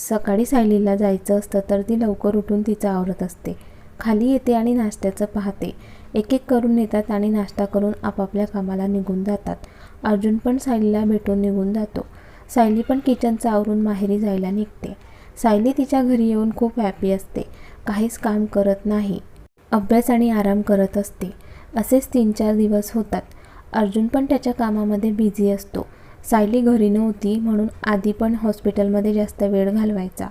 सकाळी सायलीला जायचं असतं तर ती लवकर उठून तिचं आवरत असते. खाली येते आणि नाश्त्याचं पाहते. एक एक करून येतात आणि नाश्ता करून आपापल्या कामाला निघून जातात. अर्जुन पण सायलीला भेटून निघून जातो. सायली पण किचनचं आवरून माहेरी जायला निघते. सायली तिच्या घरी येऊन खूप हॅपी असते. काहीच काम करत नाही, अभ्यास आणि आराम करत असते. असेच 3-4 दिवस होतात. अर्जुन पण त्याच्या कामामध्ये बिझी असतो. सायली घरी नव्हती म्हणून आधी पण हॉस्पिटलमध्ये जास्त वेळ घालवायचा.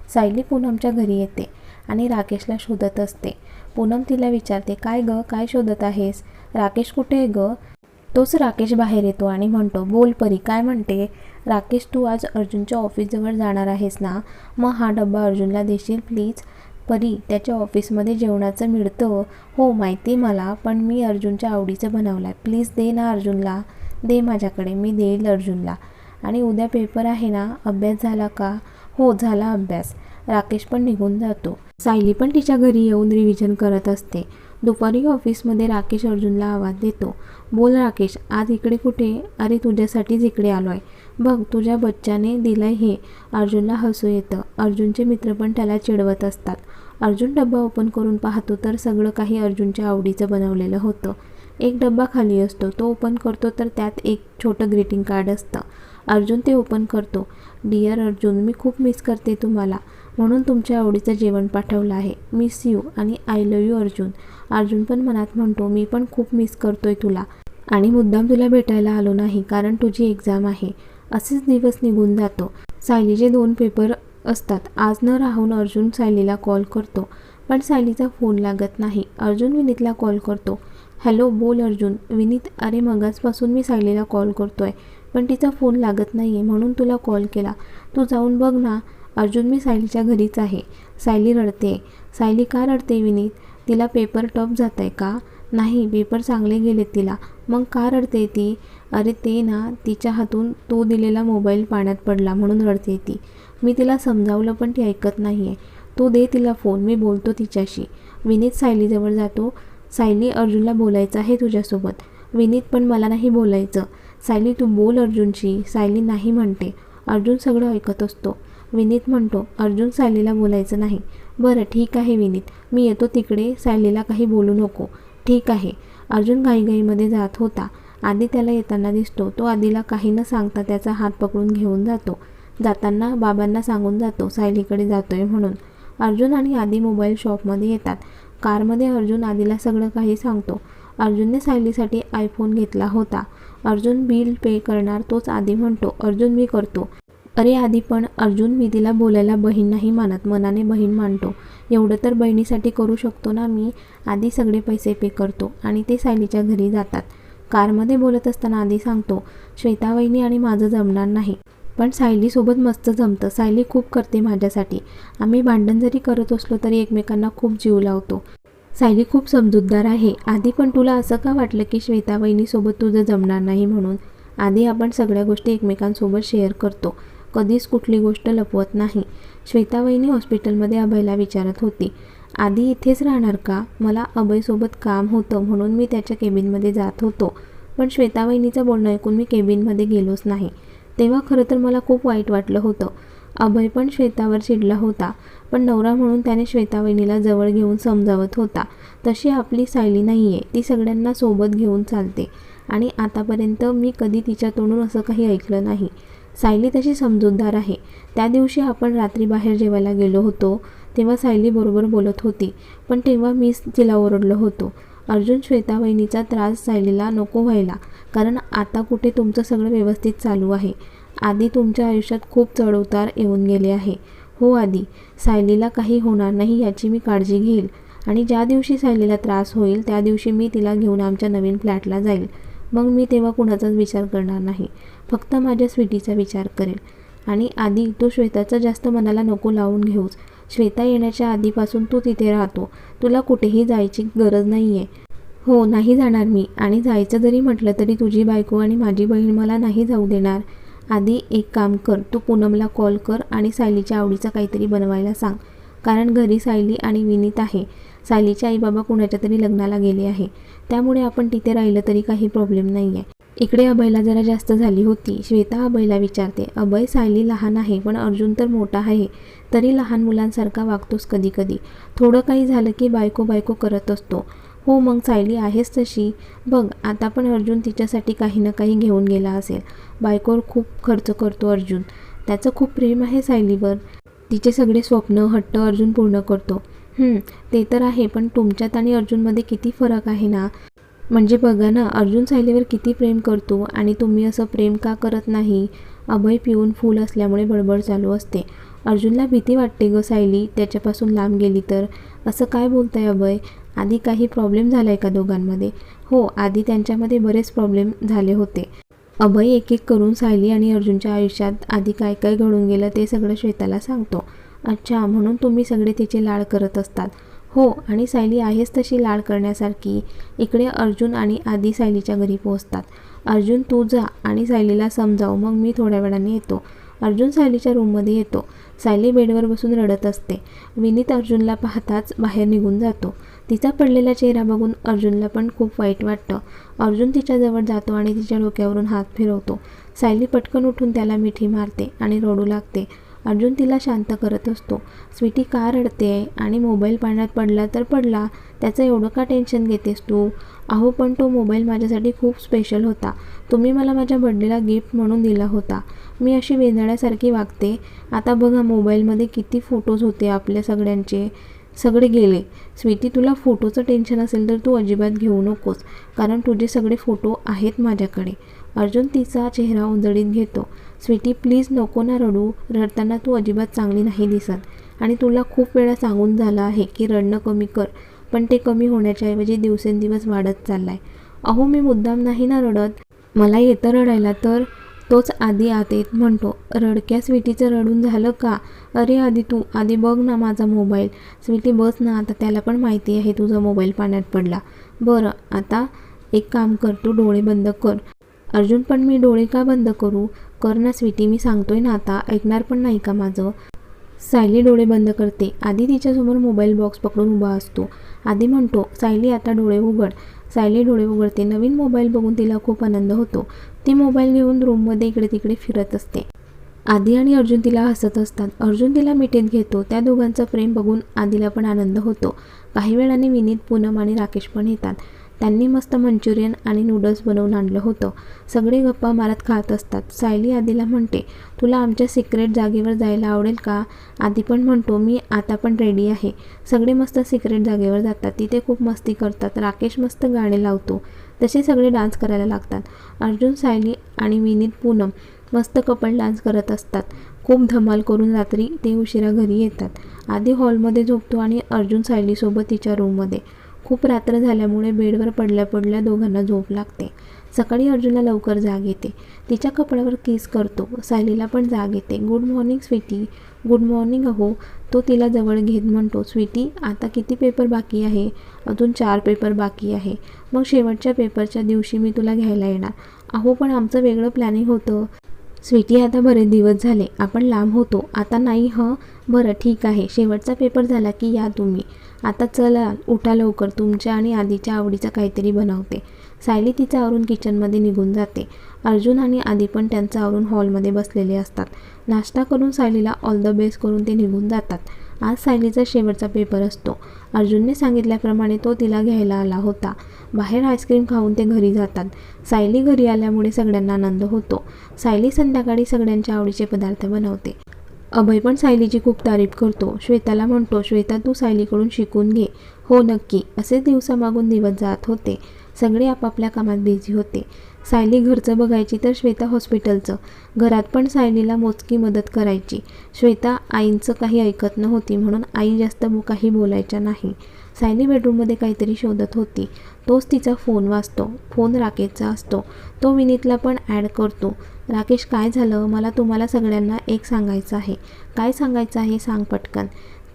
सायली पूनमच्या घरी येते आणि राकेशला शोधत असते. पूनम तिला विचारते, काय गं, काय शोधत आहेस? राकेश कुठे आहे गं? तोच राकेश बाहेर येतो आणि म्हणतो, बोल परी, काय म्हणते? राकेश, तू आज अर्जुनच्या ऑफिसजवळ जाणार आहेस ना? मग हा डब्बा अर्जुनला देशील प्लीज? परी, त्याच्या ऑफिसमध्ये जेवणाचं मिळतं. हो माहिती मला, पण मी अर्जुनच्या आवडीचं बनवलं आहे. प्लीज दे ना अर्जुनला. दे माझ्याकडे, मी देईल अर्जुनला. आणि उद्या पेपर आहे ना, अभ्यास झाला का? हो झाला अभ्यास. राकेश पण निघून जातो. सायली पण तिच्या घरी येऊन रिव्हिजन करत असते. दुपारी ऑफिसमध्ये राकेश अर्जुनला आवाज देतो. बोल राकेश, आज इकडे कुठे? अरे तुझ्यासाठीच इकडे आलो आहे. बघ तुझ्या बच्चाने दिलंय हे. अर्जुनला हसू येतं. अर्जुनचे मित्र पण त्याला चिडवत असतात. अर्जुन डब्बा ओपन करून पाहतो तर सगळं काही अर्जुनच्या आवडीचं बनवलेलं होतं. एक डब्बा खाली असतो. तो ओपन करतो तर त्यात एक छोटं ग्रीटिंग कार्ड असतं. अर्जुन ते ओपन करतो. डिअर अर्जुन, मी खूप मिस करते तुम्हाला, म्हणून तुमच्या आवडीचं जेवण पाठवलं आहे. मिस यू आणि I love you Arjun. Arjun पण मनात म्हणतो, मी पण खूप मिस करतोय तुला आणि मुद्दाम तुला भेटायला आलो नाही कारण तुझी एक्झाम आहे. असेच दिवस निघून जातो. सायलीचे 2 पेपर असतात. आज न राहून अर्जुन सायलीला कॉल करतो, पण सायलीचा फोन लागत नाही. अर्जुन विनीतला कॉल करतो. हॅलो, बोल अर्जुन. विनीत, अरे मगाचपासून मी सायलीला कॉल करतोय पण तिचा फोन लागत नाही आहे, म्हणून तुला कॉल केला. तू जाऊन बघ ना. अर्जुन, मी सायलीच्या घरीच आहे. सायली रडते. सायली, का रडते विनीत? तिला पेपर टफ जात आहे का? नाही, पेपर चांगले गेलेत तिला. मग का रडते ती? अरे ते ना, तिच्या हातून तो दिलेला मोबाईल पाण्यात पडला म्हणून रडते ती. मी तिला समजावलं पण ती ऐकत नाही आहे. तू दे तिला फोन, मी बोलतो तिच्याशी. विनीत सायलीजवळ जातो. सायली, अर्जुनला बोलायचं आहे तुझ्यासोबत. विनीत, पण मला नाही बोलायचं. सायली, तू बोल अर्जुनशी. सायली नाही म्हणते. अर्जुन सगळं ऐकत असतो. विनीत म्हणतो, अर्जुन सायलीला बोलायचं नाही. बरं ठीक आहे विनीत, मी येतो तिकडे. सायलीला काही बोलू नको. ठीक आहे. अर्जुन घाईघाईमध्ये जात होता. आधी त्याला येताना दिसतो. तो आधीला काही न सांगता त्याचा हात पकडून घेऊन जातो. जाताना बाबांना सांगून जातो सायलीकडे जातोय म्हणून. अर्जुन आणि आधी मोबाईल शॉपमध्ये येतात. कारमध्ये अर्जुन आधीला सगळं काही सांगतो. अर्जुनने सायलीसाठी आयफोन घेतला होता. अर्जुन बिल पे करणार तोच आधी म्हणतो, अर्जुन मी करतो. अरे आधी पण. अर्जुन, मी तिला बोलायला बहीण नाही मानत, मनाने बहीण मानतो. एवढं तर बहिणीसाठी करू शकतो ना मी. आधी सगळे पैसे पे करतो आणि ते सायलीच्या घरी जातात. कारमध्ये बोलत असताना आधी सांगतो, श्वेता वहिनी आणि माझं जमणार नाही, पण सायलीसोबत मस्त जमतं. सायली खूप करते माझ्यासाठी. आम्ही भांडण जरी करत असलो तरी एकमेकांना खूप जीव लावतो. सायली खूप समजूतदार आहे. आधी पण तुला असं का वाटलं की श्वेता वहिनीसोबत तुझं जमणार नाही म्हणून? आधी आपण सगळ्या गोष्टी एकमेकांसोबत शेअर करतो, कधीच कुठली गोष्ट लपवत नाही. श्वेता वहिनी हॉस्पिटलमध्ये अभयला विचारत होती, आधी इथेच राहणार का? मला अभयसोबत काम होतं म्हणून मी त्याच्या केबिनमध्ये जात होतो, पण श्वेता वहिनीचं बोलणं ऐकून मी केबिनमध्ये गेलोच नाही. तेव्हा खरं तर मला खूप वाईट वाटलं होतं. अभय पण श्वेतावर चिडला होता, पण नवरा म्हणून त्याने श्वेता वहिनीला जवळ घेऊन समजावत होता. तशी आपली सायली नाही आहे, ती सगळ्यांना सोबत घेऊन चालते आणि आतापर्यंत मी कधी तिच्या तोंडून असं काही ऐकलं नाही. सायली तशी समजूतदार आहे. त्या दिवशी आपण रात्री बाहेर जेवायला गेलो होतो तेव्हा सायली बरोबर बोलत होती, पण तेव्हा मीच तिला ओरडलो होतो. अर्जुन, श्वेता वहिनीचा त्रास सायलीला नको व्हायला, कारण आता कुठे तुमचं सगळं व्यवस्थित चालू आहे. आधी तुमच्या आयुष्यात खूप चढउतार येऊन गेले आहे. हो आधी, सायलीला काही होणार नाही याची मी काळजी घेईल आणि ज्या दिवशी सायलीला त्रास होईल त्या दिवशी मी तिला घेऊन आमच्या नवीन फ्लॅटला जाईल. मग मी तेव्हा कुणाचाच विचार करणार नाही, फक्त माझ्या स्वीटीचा विचार करेल. आणि आधी तू श्वेताचं जास्त मनाला नको लावून घेऊस. श्वेता येण्याच्या आधीपासून तू तिथे राहतो. तुला कुठेही जायची गरज नाही आहे. हो, नाही जाणार मी. आणि जायचं जरी म्हटलं तरी तुझी बायको आणि माझी बहीण मला नाही जाऊ देणार. आधी एक काम कर, तू पूनमला कॉल कर आणि सायलीच्या आवडीचं काहीतरी बनवायला सांग, कारण घरी सायली आणि विनीत आहे. सायलीचे आईबाबा कुणाच्या तरी लग्नाला गेले आहे, त्यामुळे आपण तिथे राहिलं तरी काही प्रॉब्लेम नाही आहे. इकडे अभयला जरा जास्त झाली होती. श्वेता अभयला विचारते, अभय सायली लहान आहे पण अर्जुन तर मोठा आहे, तरी लहान मुलांसारखा वागतोस कधी कधी. थोडं काही झालं की बायको बायको करत असतो. हो मग सायली आहेच तशी. बघ आता पण अर्जुन तिच्यासाठी काही ना काही घेऊन गेला असेल. बायकोवर खूप खर्च करतो अर्जुन. त्याचं खूप प्रेम आहे सायलीवर. तिचे सगळे स्वप्न हट्ट अर्जुन पूर्ण करतो. ते तर आहे, पण तुमच्यात आणि अर्जुनमध्ये किती फरक आहे ना. म्हणजे बघा ना, अर्जुन सायलीवर किती प्रेम करतो आणि तुम्ही असं प्रेम का करत नाही. अभय पिऊन फूल असल्यामुळे बडबड चालू असते. अर्जुनला भीती वाटते ग सायली त्याच्यापासून लांब गेली तर. असं काय बोलताय अभय? आधी काही प्रॉब्लेम झालाय का दोघांमध्ये? हो, आधी त्यांच्यामध्ये बरेच प्रॉब्लेम झाले होते. अभय एक एक करून सायली आणि अर्जुनच्या आयुष्यात आधी काय काय घडून गेलं ते सगळं श्वेताला सांगतो. अच्छा, म्हणून तुम्ही सगळे तिचे लाड करत असतात. हो, आणि सायली आहेच तशी लाड करण्यासारखी. इकडे अर्जुन आणि आधी सायलीच्या घरी पोहोचतात. अर्जुन तू जा आणि सायलीला समजाव, मग मी थोड्या वेळाने येतो. अर्जुन सायलीच्या रूममध्ये येतो. सायली बेडवर बसून रडत असते. विनीत अर्जुनला पाहताच बाहेर निघून जातो. तिचा पडलेला चेहरा बघून अर्जुनला पण खूप वाईट वाटतं. अर्जुन तिच्याजवळ जातो आणि तिच्या डोक्यावरून हात फिरवतो. सायली पटकन उठून त्याला मिठी मारते आणि रडू लागते. अर्जुन तिला शांत करत असतो. स्वीटी का रडते? आणि मोबाईल पाण्यात पडला तर पडला, त्याचं एवढं का टेन्शन घेतेस तू? अहो पण तो मोबाईल माझ्यासाठी खूप स्पेशल होता. तुम्ही मला माझ्या बर्थडेला गिफ्ट म्हणून दिला होता. मी अशी वेंधळ्यासारखी वागते. आता बघा मोबाईलमध्ये किती फोटोज होते आपल्या सगळ्यांचे, सगळे गेले. स्वीटी तुला फोटोचं टेन्शन असेल तर तू अजिबात घेऊ नकोस, कारण तुझे सगळे फोटो आहेत माझ्याकडे. अर्जुन तिचा चेहरा उजळीत घेतो. स्वीटी प्लीज नको ना रडू. रडताना तू अजिबात चांगली नाही दिसत आणि तुला खूप वेळा सांगून झालं आहे की रडणं कमी कर, पण ते कमी होण्याच्या ऐवजी दिवसेंदिवस वाढत चाललाय. अहो मी मुद्दाम नाही ना रडत. मला येतं रडायला तर. तोच आधी आत येत म्हणतो, रडक्या स्वीटीचं रडून झालं का? अरे आधी तू आधी बघ ना माझा मोबाईल. स्वीटी बस ना आता, त्याला पण माहिती आहे तुझा मोबाईल पाण्यात पडला. बरं आता एक काम कर, तू डोळे बंद कर. अर्जुन पण मी डोळे का बंद करू? कर ना स्वीटी, मी सांगतोय ना आता, ऐकणार पण नाही का माझं? सायली डोळे बंद करते. आधी तिच्यासमोर मोबाईल बॉक्स पकडून उभा असतो. आधी म्हणतो, सायली आता डोळे उघड. सायली डोळे उघडते. नवीन मोबाईल बघून तिला खूप आनंद होतो. ती मोबाईल घेऊन रूममध्ये इकडे तिकडे फिरत असते. आदी आणि अर्जुन तिला हसत असतात. अर्जुन तिला मिठीत घेतो. त्या दोघांचं प्रेम बघून आदीला पण आनंद होतो. काही वेळाने विनीत, पूनम आणि राकेश पण येतात. त्यांनी मस्त मंचुरियन आणि नूडल्स बनवून आणलं होतं. सगळे गप्पा मारत खात असतात. सायली आदीला म्हणते, तुला आमच्या सिक्रेट जागेवर जायला आवडेल का? आदी पण म्हणतो, मी आता पण रेडी आहे. सगळे मस्त सिक्रेट जागेवर जातात. तिथे खूप मस्ती करतात. राकेश मस्त गाणे लावतो. तसे सगळे डान्स करायला लागतात. अर्जुन, सायली आणि विनीत, पूनम मस्त कपल डान्स करत असतात. खूप धमाल करून रात्री ते उशिरा घरी येतात. आधी हॉलमध्ये झोपतो आणि अर्जुन सायलीसोबत तिच्या रूममध्ये. खूप रात्र झाल्यामुळे बेडवर पडल्या पडल्या दोघांना झोप लागते. सकाळी अर्जुनला लवकर जाग येते. तिच्या कपड्यावर किस करतो. सायलीला पण जाग येते. Good morning sweety. Good morning अहो. तो तिला जवळ घेत म्हणतो, स्वीटी आता किती पेपर बाकी आहे? अजून 4 पेपर बाकी आहे. मग शेवटच्या पेपरच्या दिवशी मी तुला घ्यायला येणार. अहो पण आमचं वेगळं प्लॅनिंग होतं. स्वीटी आता बरेच दिवस झाले आपण लांब होतो. आता नाही. बरं ठीक आहे. शेवटचा पेपर झाला की या तुम्ही. आता चला उठा लवकर, तुमच्या आणि आधीच्या आवडीचं काहीतरी बनवते. सायली तिचं आवरून किचनमध्ये निघून जाते. अर्जुन आणि आदी पण त्यांचं आवरून हॉलमध्ये बसलेले असतात. नाश्ता करून सायलीला ऑल द बेस्ट करून ते निघून जातात. आज सायलीचा शेवटचा पेपर असतो. अर्जुनने सांगितल्याप्रमाणे तो तिला घ्यायला आला होता. बाहेर आईस्क्रीम खाऊन ते घरी जातात. सायली घरी आल्यामुळे सगळ्यांना आनंद होतो. सायली संध्याकाळी सगळ्यांच्या आवडीचे पदार्थ बनवते. अभय पण सायलीची खूप तारीफ करतो. श्वेताला म्हणतो, श्वेता तू सायलीकडून शिकून घे. हो नक्की. असेच दिवसामागून दिवस जात होते. सगळे आपापल्या कामात बिझी होते. सायली घरचं बघायची तर श्वेता हॉस्पिटलचं. घरात पण सायलीला मोजकी मदत करायची. श्वेता आईंचं काही ऐकत नव्हती म्हणून आई जास्त काही बोलायच्या नाही. सायली बेडरूममध्ये काहीतरी शोधत होती. तोच तिचा फोन वाजतो. फोन राकेशचा असतो. तो विनीतला पण ॲड करतो. राकेश काय झालं? मला तुम्हाला सगळ्यांना एक सांगायचं आहे. काय सांगायचं आहे सांग पटकन.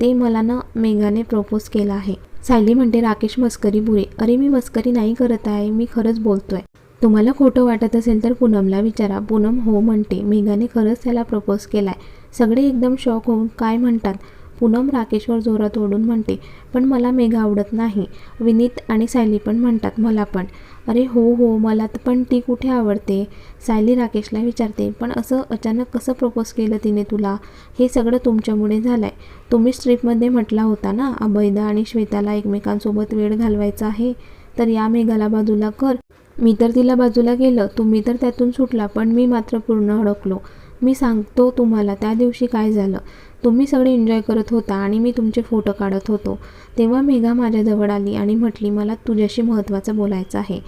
ते मला ना मेघाने प्रपोज केला आहे. सायली म्हणते, राकेश मस्करी बुरे. अरे मी मस्करी नाही करत आहे, मी खरंच बोलतोय. तुम्हाला खोटं वाटत असेल तर पूनमला विचारा. पूनम हो म्हणते. मेघाने खरंच त्याला प्रपोज केलाय. सगळे एकदम शॉक होऊन काय म्हणतात? पूनम राकेशवर जोरात ओढून म्हणते, पण मला मेघा आवडत नाही. विनीत आणि सायली पण म्हणतात, मला पण. अरे हो मला पण ती कुठे आवडते. सायली राकेशला विचारते, पण असं अचानक कसं प्रपोज केलं तिने तुला? हे सगळं तुमच्यामुळे झालंय. तुम्हीच ट्रिपमध्ये म्हटला होता ना अभयदा आणि श्वेताला एकमेकांसोबत वेळ घालवायचा आहे, तर या मेघाला बाजूला कर. मी तर तिला बाजूला केलं, तुम्ही तर त्यातून सुटला, पण मी मात्र पूर्ण अडकलो. मी सांगतो तुम्हाला त्या दिवशी काय झालं. तुम्ही सगळे एन्जॉय करत होता आणि मी तुमचे फोटो काढत होतो. तेव्हा मेघा माझ्याजवळ आली आणि म्हटली, मला तुझ्याशी महत्त्वाचं बोलायचं आहे.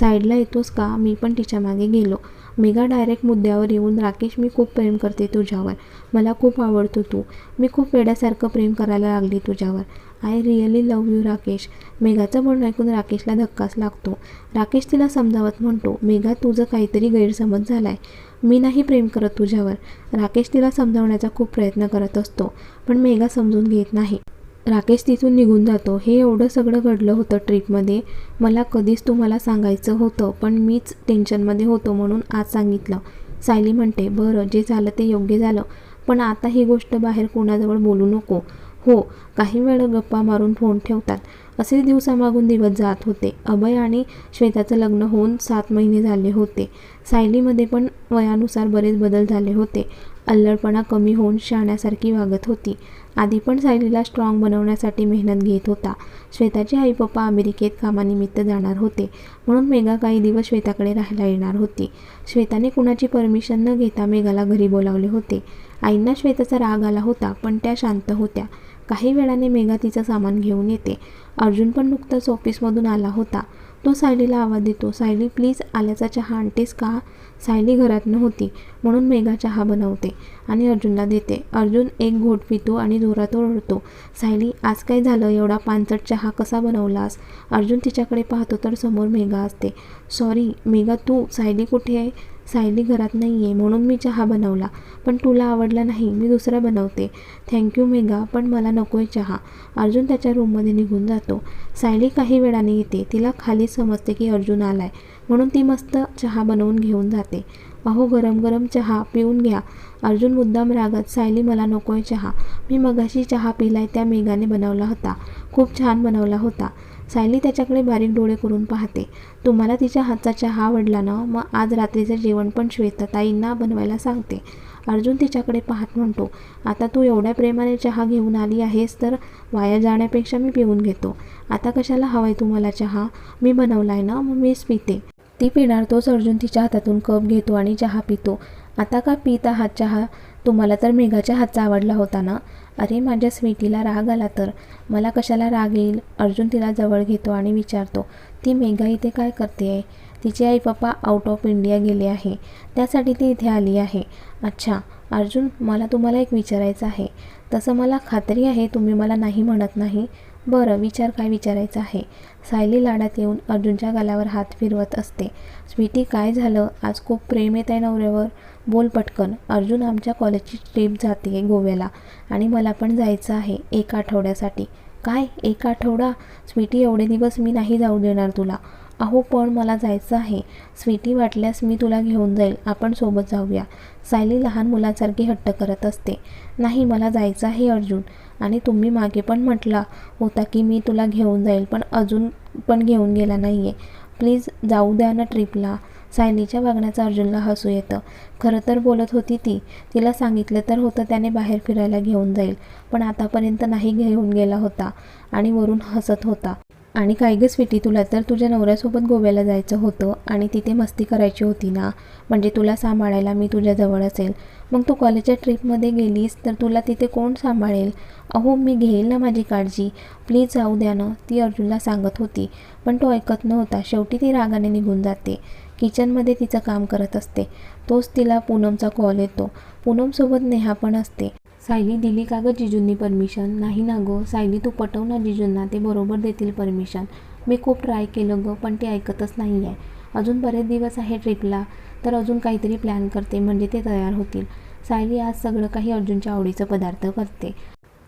साईडला येतोस का? मी पण तिच्या मागे गेलो. मेघा डायरेक्ट मुद्द्यावर येऊन, राकेश मी खूप प्रेम करते तुझ्यावर. मला खूप आवडतो तू. मी खूप वेड्यासारखं प्रेम करायला लागली तुझ्यावर. I really love you Rakesh. मेघाचं बोलणं ऐकून राकेशला धक्काच लागतो. राकेश तिला समजावत म्हणतो, मेघा तुझं काहीतरी गैरसमज झालाय. मी नाही प्रेम करत तुझ्यावर. राकेश तिला समजावण्याचा खूप प्रयत्न करत असतो, पण मेघा समजून घेत नाही. राकेश तिथून निघून जातो. हे एवढं सगळं घडलं होतं ट्रिपमध्ये. मला कधीच तुम्हाला सांगायचं होतं, पण मीच टेन्शनमध्ये होतो म्हणून आज सांगितलं. सायली म्हणते, बरं जे झालं ते योग्य झालं, पण आता ही गोष्ट बाहेर कोणाजवळ बोलू नको. हो. काही वेळ गप्पा मारून फोन ठेवतात. असे दिवसामागून दिवस जात होते. अभय आणि श्वेताचं लग्न होऊन 7 महिने झाले होते. सायलीमध्ये पण वयानुसार बरेच बदल झाले होते. अल्लडपणा कमी होऊन शहाण्यासारखी वागत होती. आधी पण सायलीला स्ट्रॉंग बनवण्यासाठी मेहनत घेत होता. श्वेताचे आई पप्पा अमेरिकेत कामानिमित्त जाणार होते, म्हणून मेघा काही दिवस श्वेताकडे राहायला येणार होती. श्वेताने कुणाची परमिशन न घेता मेघाला घरी बोलावले होते. आईंना श्वेताचा राग आला होता, पण त्या शांत होत्या. काही वेळाने मेघा तिचं सामान घेऊन येते. अर्जुन पण नुकताच ऑफिसमधून आला होता. तो सायलीला आवाज देतो, सायली प्लीज आल्याचा चहा आणतेस का? सायली घरात नव्हती, म्हणून मेघा चहा बनवते आणि अर्जुनला देते. अर्जुन एक घोट पितो आणि जोरात ओरडतो, सायली आज काय झालं? एवढा पानसट चहा कसा बनवलास? अर्जुन तिच्याकडे पाहतो तर समोर मेघा असते. सॉरी मेघा, तू सायली कुठे आहे? सायली घरात नाही आहे, म्हणून मी चहा बनवला, पण तुला आवडला नाही, मी दुसरा बनवते. थँक्यू मेघा, पण मला नको आहे चहा. अर्जुन त्याच्या रूममध्ये निघून जातो. सायली काही वेळाने येते. तिला खाली समजते की अर्जुन आलाय, म्हणून ती मस्त चहा बनवून घेऊन जाते. अहो गरम गरम चहा पिऊन घ्या. अर्जुन मुद्दाम रागात, सायली मला नको आहे चहा. मी मगाशी चहा पिलाय, त्या मेघाने बनवला होता. खूप छान बनवला होता. सायली त्याच्याकडे बारीक डोळे करून पाहते. तुम्हाला तिच्या हातचा चहा आवडला ना? मग आज रात्रीचं जेवण पण श्वेताताईंना बनवायला सांगते. अर्जुन तिच्याकडे पाहत म्हणतो, आता तू एवढ्या प्रेमाने चहा घेऊन आली आहेस, तर वाया जाण्यापेक्षा मी पिऊन घेतो. आता कशाला हवाय तुम्हाला चहा? मी बनवलाय ना, मग मीच पिते. ती पिणार तोच अर्जुन तिच्या हातातून कप घेतो आणि चहा पितो. आता का पित आहात चहा? तुम्हाला तर मेघाच्या हातचा आवडला होता ना? अरे माझ्या स्वीटीला राग आला तर? मला कशाला राग येईल? अर्जुन तिला जवळ घेतो आणि विचारतो, ती मेघा इथे काय करते आहे? तिचे आई पप्पा आउट ऑफ इंडिया गेले आहे, त्यासाठी ती इथे आली आहे. अच्छा अर्जुन, मला तुम्हाला एक विचारायचं आहे. तसं मला खात्री आहे तुम्ही मला नाही म्हणत नाही. बरं विचार, काय विचारायचं आहे? सायली लाडात येऊन अर्जुनच्या गालावर हात फिरवत असते. स्वीटी काय झालं? आज खूप प्रेम येत आहे नवऱ्यावर? बोल पटकन. अर्जुन, आमच्या कॉलेजची ट्रिप जाते गोव्याला आणि मला पण जायचं आहे 1 आठवड्यासाठी. काय 1 आठवडा? स्वीटी एवढे दिवस मी नाही जाऊ देणार तुला. अहो पण मला जायचं आहे. स्वीटी वाटल्यास मी तुला घेऊन जाईल, आपण सोबत जाऊया. सायली लहान मुलांसारखी हट्ट करत असते. नाही मला जायचं आहे अर्जुन, आणि तुम्ही मागे पण म्हटला होता की मी तुला घेऊन जाईल, पण अजून पण घेऊन गेला नाही आहे. प्लीज जाऊ द्या ना ट्रिपला. सायलीच्या वागण्याचं अर्जुनला हसू येतं. खरं तर बोलत होती ती. तिला सांगितलं तर होतं त्याने बाहेर फिरायला घेऊन जाईल, पण आतापर्यंत नाही घेऊन गेला होता आणि वरून हसत होता. आणि काय गं स्वीटी, तुला तर तुझ्या नवऱ्यासोबत गोव्याला जायचं होतं आणि तिथे मस्ती करायची होती ना? म्हणजे तुला सांभाळायला मी तुझ्याजवळ असेल. मग तू कॉलेजच्या ट्रिपमध्ये गेलीस तर तुला तिथे कोण सांभाळेल? अहो मी घेईल ना माझी काळजी. प्लीज जाऊ द्या ना, ती अर्जुनला सांगत होती, पण तो ऐकत नव्हता. शेवटी ती रागाने निघून जाते. किचनमध्ये तिचं काम करत असते. तोच तिला पूनमचा कॉल येतो. पूनमसोबत नेहा पण असते. सायली, दिली का गं जिजूंनी परमिशन? नाही ना गं सायली, तू पटव ना जिजूंना, ते बरोबर देतील परमिशन. मी खूप ट्राय केलं गं, पण ते ऐकतच नाही आहे. अजून बरेच दिवस आहे ट्रिपला, तर अजून काहीतरी प्लॅन करते म्हणजे ते तयार होतील. सायली आज सगळं काही अर्जुनच्या आवडीचं पदार्थ करते.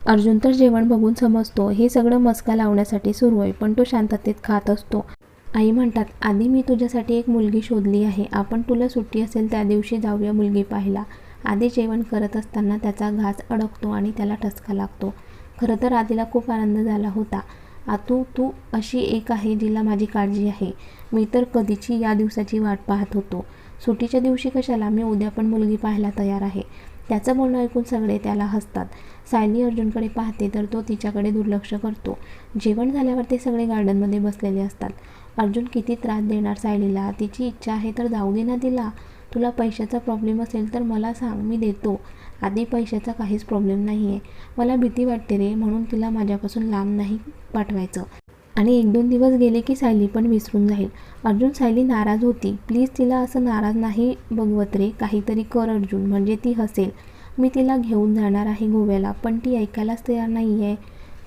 अर्जुन तर जेवण बघून समजतो हे सगळं मस्का लावण्यासाठी सुरू आहे, पण तो शांततेत खात असतो. आई म्हणतात, आधी मी तुझ्यासाठी एक मुलगी शोधली आहे. आपण तुला सुट्टी असेल त्या दिवशी जाऊया मुलगी पाहायला. आधी जेवण करत असताना त्याचा घास अडकतो आणि त्याला ठसका लागतो. खरं तर आधीला खूप आनंद झाला होता. आतू, तू अशी एक आहे जिला माझी काळजी आहे. मी तर कधीची या दिवसाची वाट पाहत होतो. सुट्टीच्या दिवशी कशाला, मी उद्या पण मुलगी पाहायला तयार आहे. त्याचं बोलणं ऐकून सगळे त्याला हसतात. सायली अर्जुनकडे पाहते तर तो तिच्याकडे दुर्लक्ष करतो. जेवण झाल्यावर ते सगळे गार्डनमध्ये बसलेले असतात. अर्जुन किती त्रास देणार सायलीला, तिची इच्छा आहे तर जाऊ दे ना तिला. तुला पैशाचा प्रॉब्लेम असेल तर मला सांग, मी देतो. आधी पैशाचा काहीच प्रॉब्लेम नाही आहे. मला भीती वाटते रे, म्हणून तिला माझ्यापासून लांब नाही पाठवायचं. आणि 1-2 दिवस गेले की सायली पण विसरून जाईल. अर्जुन, सायली नाराज होती. प्लीज तिला असं नाराज नाही बघवत रे, काहीतरी कर अर्जुन, म्हणजे ती हसेल. मी तिला घेऊन जाणार आहे गोव्याला, पण ती ऐकायलाच तयार नाही आहे.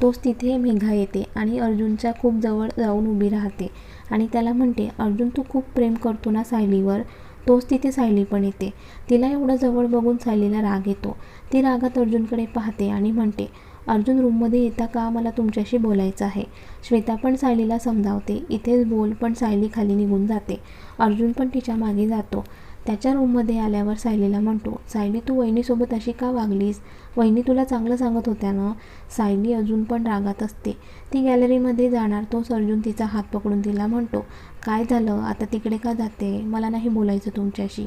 तोच तिथे मेघा येते आणि अर्जुनच्या खूप जवळ जाऊन उभी राहते आणि त्याला म्हणते, अर्जुन तू खूप प्रेम करतो ना सायलीवर. तोच तिथे सायली पण येते. तिला एवढं जवळ बघून सायलीला राग येतो. ती रागात अर्जुनकडे पाहते आणि म्हणते, अर्जुन रूममध्ये येता का, मला तुमच्याशी बोलायचं आहे. श्वेता पण सायलीला समजावते, इथेच बोल, पण सायली खाली निघून जाते. अर्जुन पण तिच्या मागे जातो. त्याच्या रूममध्ये आल्यावर सायलीला म्हणतो, सायली तू वहिनीसोबत अशी का वागलीस? वहिनी तुला चांगलं सांगत होत्या ना. सायली अजून पण रागात असते. ती गॅलरीमध्ये जाणार तोच अर्जुन तिचा हात पकडून तिला म्हणतो, काय झालं, आता तिकडे का जाते? मला नाही बोलायचं तुमच्याशी.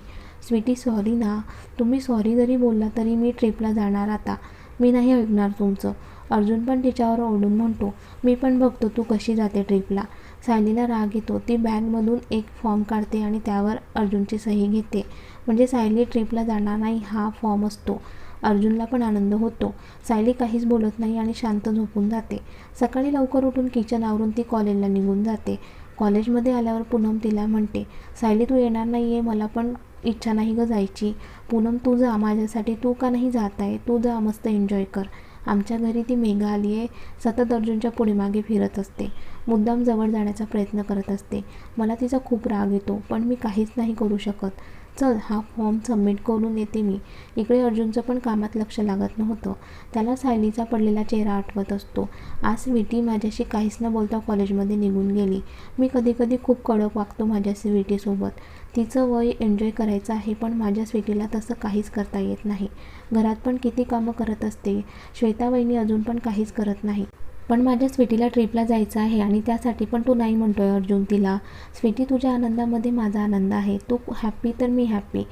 स्वीटी सॉरी ना. तुम्ही सॉरी जरी बोलला तरी मी ट्रिपला जाणार आता. मी नाही ऐकणार तुमचं. अर्जुन पण तिच्यावर ओरडून म्हणतो, मी पण बघतो तू कशी जाते ट्रिपला. सायलीला राग येतो. ती बॅगमधून एक फॉर्म काढते आणि त्यावर अर्जुनची सही घेते. म्हणजे सायली ट्रिपला जाणार नाही हा फॉर्म असतो. अर्जुनला पण आनंद होतो. सायली काहीच बोलत नाही आणि शांत झोपून जाते. सकाळी लवकर उठून किचन आवरून ती कॉलेजला निघून जाते. कॉलेजमध्ये आल्यावर पूनम तिला म्हणते, सायली तू येणार नाही आहे, मला पण इच्छा नाही गं जायची. पूनम तू जा, माझ्यासाठी तू का नाही जात आहे? तू जा, मस्त एन्जॉय कर. आमच्या घरी ती मेघा आली आहे. सतत अर्जुनच्या पुढे मागे फिरत असते. मुद्दाम जवळ जाण्याचा प्रयत्न करत असते. मला तिचा खूप राग येतो, पण मी काहीच नाही करू शकत. चल हा फॉर्म सबमिट करून येते मी. इकडे अर्जुनचं पण कामात लक्ष लागत नव्हतं. त्याला सायलीचा पडलेला चेहरा आठवत असतो. आज स्वीटी माझ्याशी काहीच न बोलता कॉलेजमध्ये निघून गेली. मी कधी कधी खूप कडक वागतो माझ्या स्वीटीसोबत. तिचं वय एन्जॉय करायचं आहे, पण माझ्या स्वीटीला तसं काहीच करता येत नाही. घरात पण किती कामं करत असते. श्वेता वहिनी अजून पण काहीच करत नाही. पण माझ्या स्वीटीला ट्रिपला जायचं आहे आणि त्यासाठी पण तू नाही म्हणतोय अर्जुन तिला. स्वीटी तुझ्या आनंदामध्ये माझा आनंद आहे. तू हॅप्पी तर मी हॅप्पी.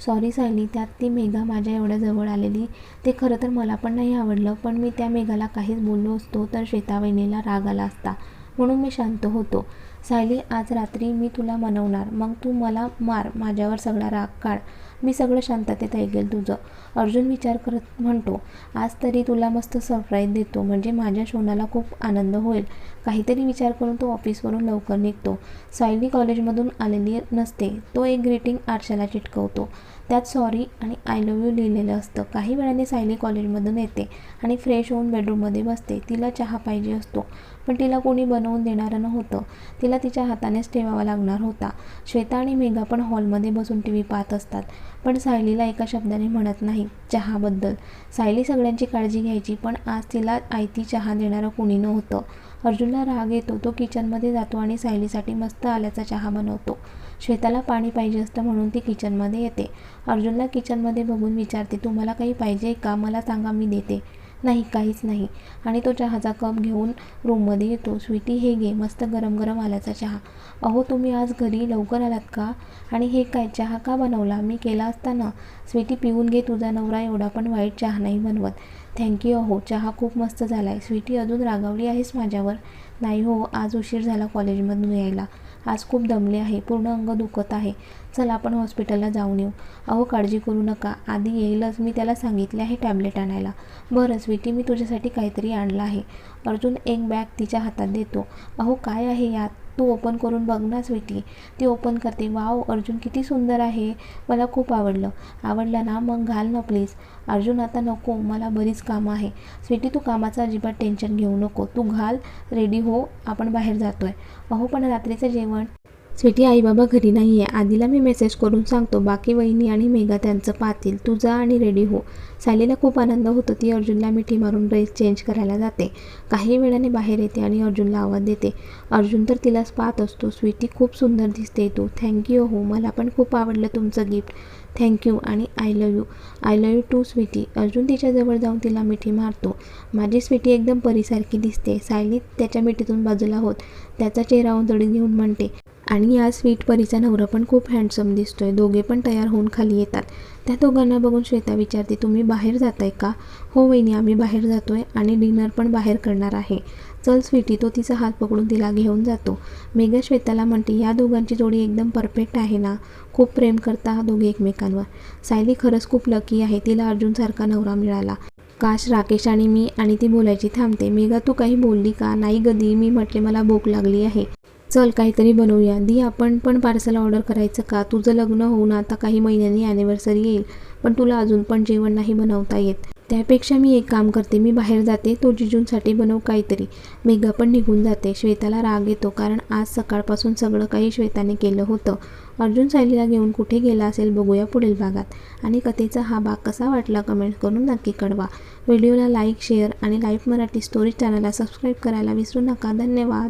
सॉरी सायली, त्यात ती मेघा माझ्या एवढ्या जवळ आलेली ते खरं तर मला पण नाही आवडलं. पण मी त्या मेघाला काहीच बोललो असतो तर श्वेता वहिनीला राग आला असता, म्हणून मी शांत होतो. सायली, आज रात्री मी तुला मनवणार, मग तू मला मार, माझ्यावर सगळा राग काढ. मी सगळं शांततेत ऐकेल तुझं. अर्जुन विचार करत म्हणतो, आज तरी तुला मस्त सरप्राईज देतो, म्हणजे माझ्या शोनाला खूप आनंद होईल. काहीतरी विचार करून तो ऑफिसवरून लवकर निघतो. सायली कॉलेजमधून आलेली नसते. तो एक ग्रीटिंग आरशाला चिटकवतो. त्यात सॉरी आणि आय लव्ह यू लिहिलेलं असतं. काही वेळाने सायली कॉलेजमधून येते आणि फ्रेश होऊन बेडरूममध्ये बसते. तिला चहा पाहिजे असतो, पण तिला कोणी बनवून देणारं नव्हतं. तिला तिच्या हातानेच ठेवावा लागणार होता. श्वेता आणि मेघा पण हॉलमध्ये बसून टी व्ही पाहत असतात, पण सायलीला एका शब्दाने म्हणत नाही चहाबद्दल. सायली सगळ्यांची काळजी घ्यायची, पण आज तिला आयती चहा देणारं कोणी नव्हतं. अर्जुनला राग येतो. तो किचनमध्ये जातो आणि सायलीसाठी मस्त आल्याचा चहा बनवतो. श्वेताला पाणी पाहिजे असतं म्हणून ती किचनमध्ये येते. अर्जुनला किचनमध्ये बघून विचारते, तुम्हाला काही पाहिजे का? मला सांगा, मी देते. नाही, काहीच नाही. आणि तो चहाचा कप घेऊन रूममध्ये येतो. स्वीटी, हे घे, मस्त गरम गरम आल्याचा चहा. अहो तुम्ही आज घरी लवकर आलात का? आणि हे काय, चहा का बनवला? मी केला असता ना. स्वीटी, पिऊन घे, तुझा नवरा एवढा पण वाईट चहा नाही बनवत. थँक्यू. अहो चहा खूप मस्त झाला आहे. स्वीटी, अजून रागावली आहेस माझ्यावर? नाही हो, आज उशीर झाला कॉलेजमधून यायला. आज खूप दमले आहे, पूर्ण अंग दुखत आहे. चल आपण हॉस्पिटलला जाऊन येऊ. अहो काळजी करू नका, आधी येईलच, मी त्याला सांगितले आहे टॅब्लेट आणायला. बरं स्वीटी, मी तुझ्यासाठी काहीतरी आणलं आहे. अर्जुन एक बॅग तिच्या हातात देतो. अहो काय आहे यात? तू ओपन करून बघ ना स्वीटी. ती ओपन करते. वाव अर्जुन, किती सुंदर आहे. मला खूप आवडलं. आवडलं ना? मग घाल ना प्लीज. अर्जुन, आता नको, मला बरीच कामं आहे. स्वीटी, तू कामाचं अजिबात टेन्शन घेऊ नको. तू घाल, रेडी हो, आपण बाहेर जातोय. अहो पण रात्रीचं जेवण? स्वीटी, आई बाबा घरी नाही आहे. आधीला मी मेसेज करून सांगतो, बाकी वहिनी आणि मेघा त्यांचं पाहतील. तू जा आणि रेडी हो. सायलीला खूप आनंद होतो. ती अर्जुनला मिठी मारून ड्रेस चेंज करायला जाते. काही वेळाने बाहेर येते आणि अर्जुनला आवाज देते. अर्जुन तर तिलाच पाहत असतो. स्वीटी, खूप सुंदर दिसते तू. थँक्यू. हो, मला पण खूप आवडलं तुमचं गिफ्ट. थँक्यू आणि I love you. I love you too sweetie. Arjun तिच्याजवळ जाऊन तिला मिठी मारतो. माझी स्वीटी एकदम परीसारखी दिसते. सायली त्याच्या मिठीतून बाजूला होत त्याचा चेहरा उंचडीत घेऊन म्हणते, आणि या स्वीट परीचा नवरा पण खूप हँडसम दिसतोय. दोघे पण तयार होऊन खाली येतात. त्या दोघांना बघून श्वेता विचारते, तुम्ही बाहेर जाताय का? हो वहिनी, आम्ही बाहेर जातोय आणि डिनर पण बाहेर करणार आहे. चल स्वीटी. तो तिचा हात पकडून तिला घेऊन जातो. मेघा श्वेताला म्हणते, या दोघांची जोडी एकदम परफेक्ट आहे ना? खूप प्रेम करता हा दोघे एकमेकांवर. सायली खरंच खूप लकी आहे, तिला अर्जुनसारखा नवरा मिळाला. काश राकेश आणि मी. आणि ती बोलायची थांबते. मेघा तू काही बोलली का? नाही गदी, मी म्हटले मला भूक लागली आहे. चल काहीतरी बनवूया. दी आपण पण पार्सल ऑर्डर करायचं का? तुझं लग्न होऊन आता काही महिन्यांनी ॲनिव्हर्सरी येईल, पण तुला अजून पण जेवण नाही बनवता येत. त्यापेक्षा मी एक काम करते, मी बाहेर जाते, तो जिजूंसाठी बनव काहीतरी. मेघा पण निघून जाते. श्वेताला राग येतो, कारण आज सकाळपासून सगळं काही श्वेताने केलं होतं. अर्जुन सायलीला घेऊन कुठे गेला असेल बघूया पुढील भागात. आणि कथेचा हा भाग कसा वाटला कमेंट करून नक्की कळवा. व्हिडिओला लाईक, शेअर आणि लाईव्ह मराठी स्टोरी चॅनलला सबस्क्राईब करायला विसरू नका. धन्यवाद.